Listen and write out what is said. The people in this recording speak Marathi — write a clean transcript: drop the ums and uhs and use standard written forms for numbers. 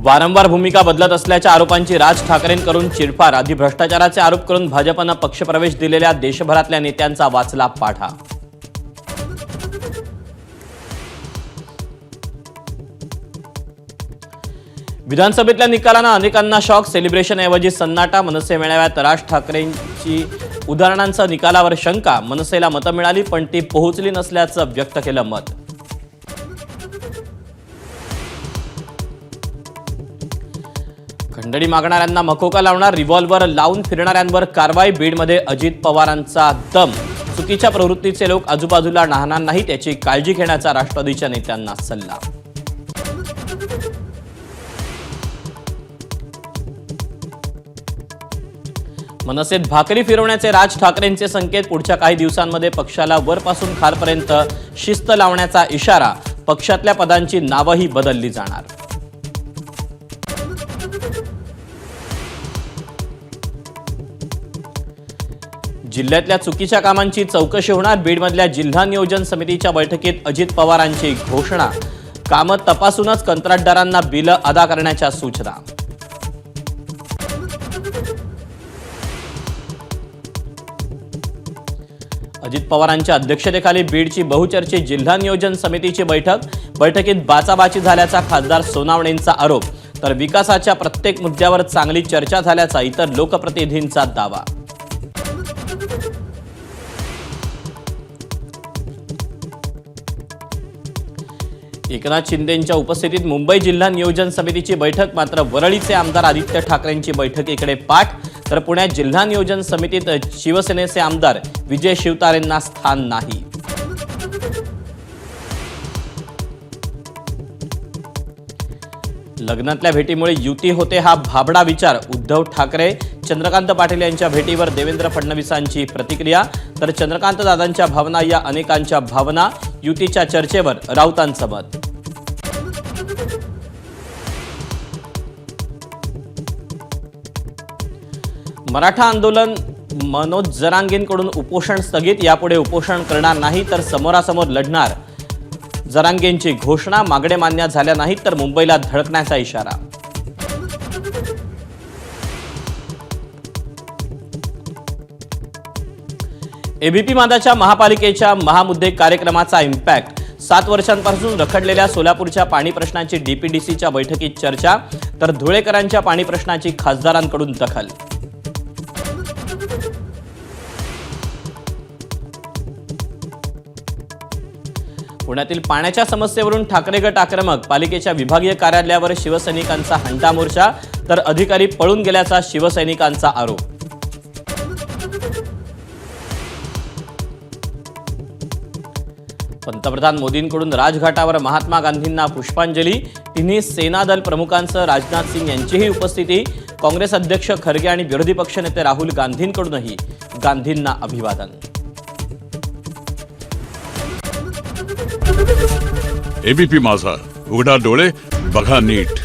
वारंवार भूमिका बदलत असल्याच्या आरोपांची राज ठाकरेंकडून चिरफाड। आधी भ्रष्टाचाराचे आरोप करून भाजपनं पक्षप्रवेश दिलेल्या देशभरातल्या नेत्यांचा वाचला पाढा। विधानसभेतल्या निकालानं अनेकांना शॉक। सेलिब्रेशनऐवजी सन्नाटा। मनसे मेळाव्यात राज ठाकरेंची उदाहरणांचा निकालावर शंका। मनसेला मतं मिळाली पण ती पोहोचली नसल्याचं व्यक्त केलं मत। खंडणी मागणाऱ्यांना मकोका लावणार। रिव्हॉल्व्हर लावून फिरणाऱ्यांवर कारवाई। बीडमध्ये अजित पवारांचा दम। चुकीच्या प्रवृत्तीचे लोक आजूबाजूला राहणार नाहीत याची काळजी घेण्याचा राष्ट्रवादीच्या नेत्यांना सल्ला। मनसेत भाकरी फिरवण्याचे राज ठाकरेंचे संकेत। पुढच्या काही दिवसांमध्ये पक्षाला वरपासून खालपर्यंत शिस्त लावण्याचा इशारा। पक्षातल्या पदांची नावही बदलली जाणार। जिल्ह्यातल्या चुकीच्या कामांची चौकशी होणार। बीडमधल्या जिल्हा नियोजन समितीच्या बैठकीत अजित पवारांची घोषणा। कामं तपासूनच कंत्राटदारांना बिलं अदा करण्याच्या सूचना। अजित पवारांच्या अध्यक्षतेखाली बीडची बहुचर्चित जिल्हा नियोजन समितीची बैठकीत बाचाबाची झाल्याचा खासदार सोनावणेंचा आरोप। तर विकासाच्या प्रत्येक मुद्द्यावर चांगली चर्चा झाल्याचा इतर लोकप्रतिनिधींचा दावा। एकनाथ शिंदेंच्या उपस्थितीत मुंबई जिल्हा नियोजन समितीची बैठक। मात्र वरळीचे आमदार आदित्य ठाकरेंची बैठकीकडे पाठ। तर पुण्यात जिल्हा नियोजन समितीत शिवसेनेचे आमदार विजय शिवतारेंना स्थान नाही। लग्नातल्या भेटीमुळे युती होते हा भाबडा विचार। उद्धव ठाकरे चंद्रकांत पाटील यांच्या भेटीवर देवेंद्र फडणवीसांची प्रतिक्रिया। तर चंद्रकांत दादांच्या भावना या अनेकांच्या भावना। युतीच्या चर्चेवर राऊतांचं मत। मराठा आंदोलन मनोज जरांगेंकडून उपोषण स्थगित। यापुढे उपोषण करणार नाही तर समोरासमोर लढणार। जरांगेंची घोषणा। मागण्या मान्य झाल्या नाहीत तर मुंबईला धडकण्याचा इशारा। एबीपी मादाच्या महापालिकेच्या महामुद्दे कार्यक्रमाचा इम्पॅक्ट। 7 वर्षांपासून रखडलेल्या सोलापूरच्या पाणी प्रश्नाची डीपीडीसीच्या बैठकीत चर्चा। तर धुळेकरांच्या पाणी प्रश्नाची खासदारांकडून दखल। पुण्यातील पाण्याच्या समस्येवरून ठाकरे गट आक्रमक। पालिकेच्या विभागीय कार्यालयावर शिवसैनिकांचा हंटा मोर्चा। तर अधिकारी पळून गेल्याचा शिवसैनिकांचा आरोप। पंतप्रधान मोदींकडून राजघाटावर महात्मा गांधींना पुष्पांजली। तिन्ही सेना दल प्रमुखांसह राजनाथ सिंग यांचीही उपस्थिती। काँग्रेस अध्यक्ष खरगे आणि विरोधी पक्षनेते राहुल गांधींकडूनही गांधींना अभिवादन। एबीपी माझा, उघडा डोळे बघा नीट।